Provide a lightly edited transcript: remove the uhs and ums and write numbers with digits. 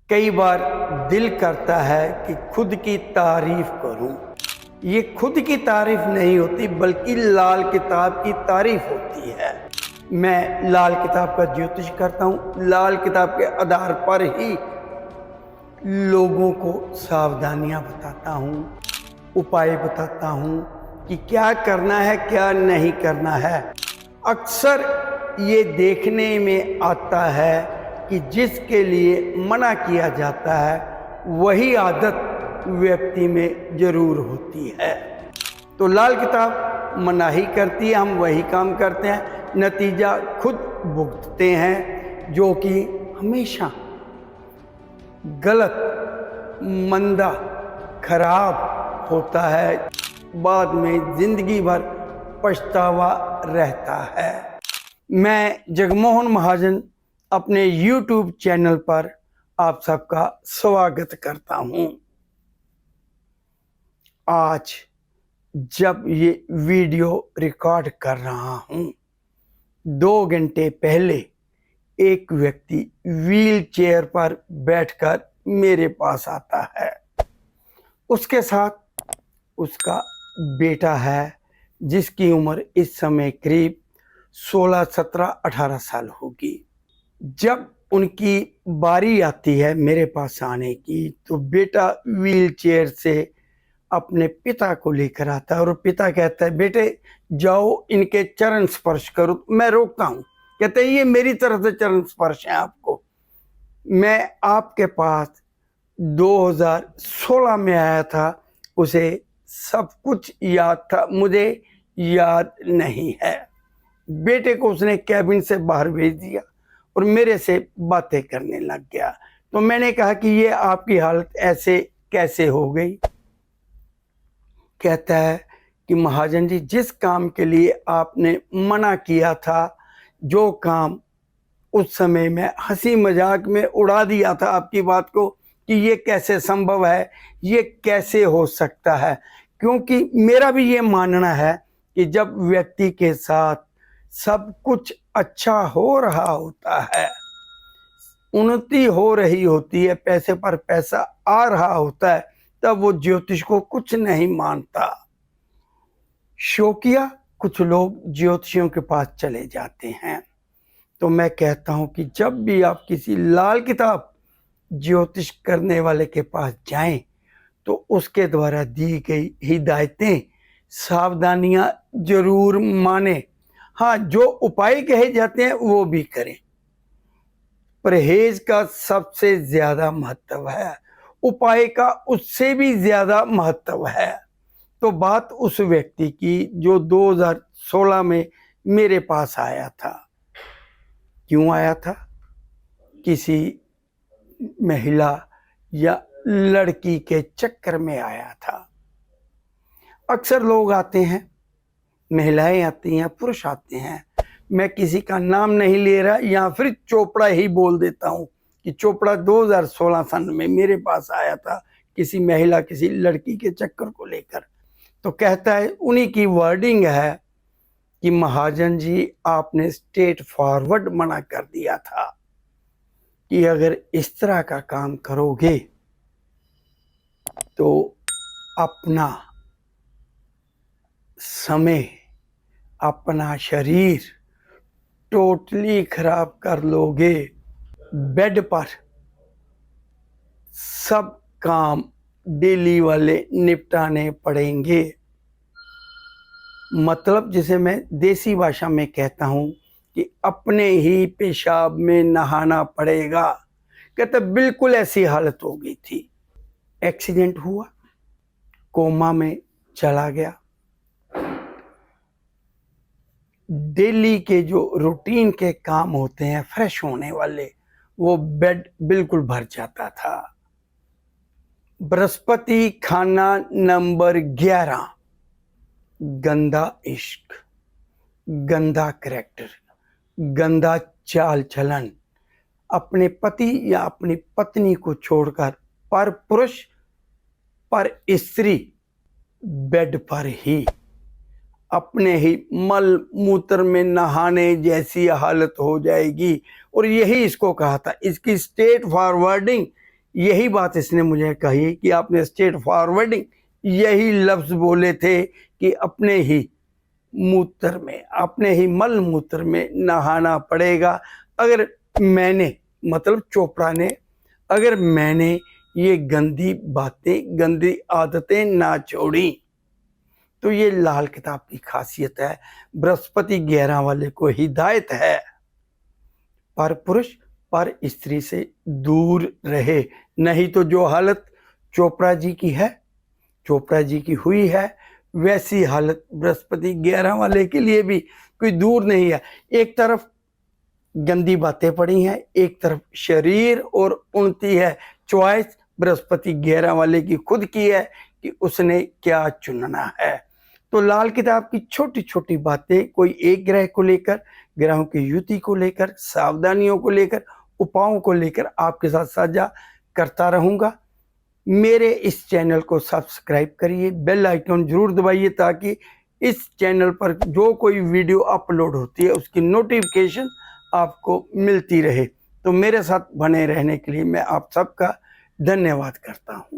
कई बार दिल करता है कि खुद की तारीफ करूं। ये खुद की तारीफ नहीं होती बल्कि लाल किताब की तारीफ होती है। मैं लाल किताब का ज्योतिष करता हूं। लाल किताब के आधार पर ही लोगों को सावधानियां बताता हूं, उपाय बताता हूं कि क्या करना है क्या नहीं करना है। अक्सर ये देखने में आता है कि जिसके लिए मना किया जाता है वही आदत व्यक्ति में जरूर होती है। तो लाल किताब मनाही करती है, हम वही काम करते हैं, नतीजा खुद भुगतते हैं, जो कि हमेशा गलत, मंदा, खराब होता है। बाद में जिंदगी भर पछतावा रहता है। मैं जगमोहन महाजन अपने YouTube चैनल पर आप सबका स्वागत करता हूं। आज जब ये वीडियो रिकॉर्ड कर रहा हूं, 2 घंटे पहले एक व्यक्ति व्हील चेयर पर बैठकर मेरे पास आता है। उसके साथ उसका बेटा है जिसकी उम्र इस समय करीब 16, 17, 18 साल होगी। जब उनकी बारी आती है मेरे पास आने की तो बेटा व्हील चेयर से अपने पिता को लेकर आता है और पिता कहता है, बेटे जाओ इनके चरण स्पर्श करो। मैं रोकता हूँ, कहते हैं ये मेरी तरफ से चरण स्पर्श है आपको। मैं आपके पास 2016 में आया था, उसे सब कुछ याद था, मुझे याद नहीं है। बेटे को उसने कैबिन से बाहर भेज दिया और मेरे से बातें करने लग गया। तो मैंने कहा कि ये आपकी हालत ऐसे कैसे हो गई। कहता है कि महाजन जी, जिस काम के लिए आपने मना किया था, जो काम उस समय में हंसी मजाक में उड़ा दिया था आपकी बात को कि ये कैसे संभव है, ये कैसे हो सकता है। क्योंकि मेरा भी ये मानना है कि जब व्यक्ति के साथ सब कुछ अच्छा हो रहा होता है, उन्नति हो रही होती है, पैसे पर पैसा आ रहा होता है, तब वो ज्योतिष को कुछ नहीं मानता। शौकिया कुछ लोग ज्योतिषियों के पास चले जाते हैं। तो मैं कहता हूं कि जब भी आप किसी लाल किताब ज्योतिष करने वाले के पास जाएं तो उसके द्वारा दी गई हिदायतें, सावधानियां जरूर माने। हाँ, जो उपाय कहे जाते हैं वो भी करें। परहेज का सबसे ज्यादा महत्व है, उपाय का उससे भी ज्यादा महत्व है। तो बात उस व्यक्ति की जो 2016 में मेरे पास आया था। क्यों आया था? किसी महिला या लड़की के चक्कर में आया था। अक्सर लोग आते हैं, महिलाएं आती हैं, पुरुष आते हैं। मैं किसी का नाम नहीं ले रहा, या फिर चोपड़ा ही बोल देता हूं कि चोपड़ा 2016 सन में मेरे पास आया था किसी महिला, किसी लड़की के चक्कर को लेकर। तो कहता है, उन्हीं की वर्डिंग है कि महाजन जी, आपने स्ट्रेट फॉरवर्ड मना कर दिया था कि अगर इस तरह का काम करोगे तो अपना समय, अपना शरीर टोटली खराब कर लोगे। बेड पर सब काम डेली वाले निपटाने पड़ेंगे। मतलब जिसे मैं देसी भाषा में कहता हूं कि अपने ही पेशाब में नहाना पड़ेगा। कहते बिल्कुल ऐसी हालत हो गई थी। एक्सीडेंट हुआ, कोमा में चला गया। डेली के जो रूटीन के काम होते हैं फ्रेश होने वाले, वो बेड बिल्कुल भर जाता था। बृहस्पति खाना नंबर 11, गंदा इश्क, गंदा करैक्टर, गंदा चाल चलन, अपने पति या अपनी पत्नी को छोड़कर पर पुरुष, पर स्त्री बेड पर ही अपने ही मल मूत्र में नहाने जैसी हालत हो जाएगी। और यही इसको कहा था, इसकी स्ट्रेट फॉरवर्डिंग यही बात इसने मुझे कही कि आपने स्ट्रेट फॉरवर्डिंग यही लफ्ज बोले थे कि अपने ही मूत्र में, अपने ही मल मूत्र में नहाना पड़ेगा। अगर मैंने, मतलब चोपड़ा ने, अगर मैंने ये गंदी बातें, गंदी आदतें ना छोड़ी तो ये लाल किताब की खासियत है। बृहस्पति 11 वाले को हिदायत है पर पुरुष पर स्त्री से दूर रहे, नहीं तो जो हालत चोपड़ा जी की है, चोपड़ा जी की हुई है, वैसी हालत बृहस्पति 11 वाले के लिए भी कोई दूर नहीं है। एक तरफ गंदी बातें पड़ी हैं, एक तरफ शरीर, और उनती है चॉइस बृहस्पति 11 वाले की खुद की है कि उसने क्या चुनना है। तो लाल किताब की छोटी छोटी बातें, कोई एक ग्रह को लेकर, ग्रहों की युति को लेकर, सावधानियों को लेकर, उपायों को लेकर आपके साथ साझा करता रहूंगा। मेरे इस चैनल को सब्सक्राइब करिए, बेल आइकन जरूर दबाइए ताकि इस चैनल पर जो कोई वीडियो अपलोड होती है उसकी नोटिफिकेशन आपको मिलती रहे। तो मेरे साथ बने रहने के लिए मैं आप सबका धन्यवाद करता हूँ।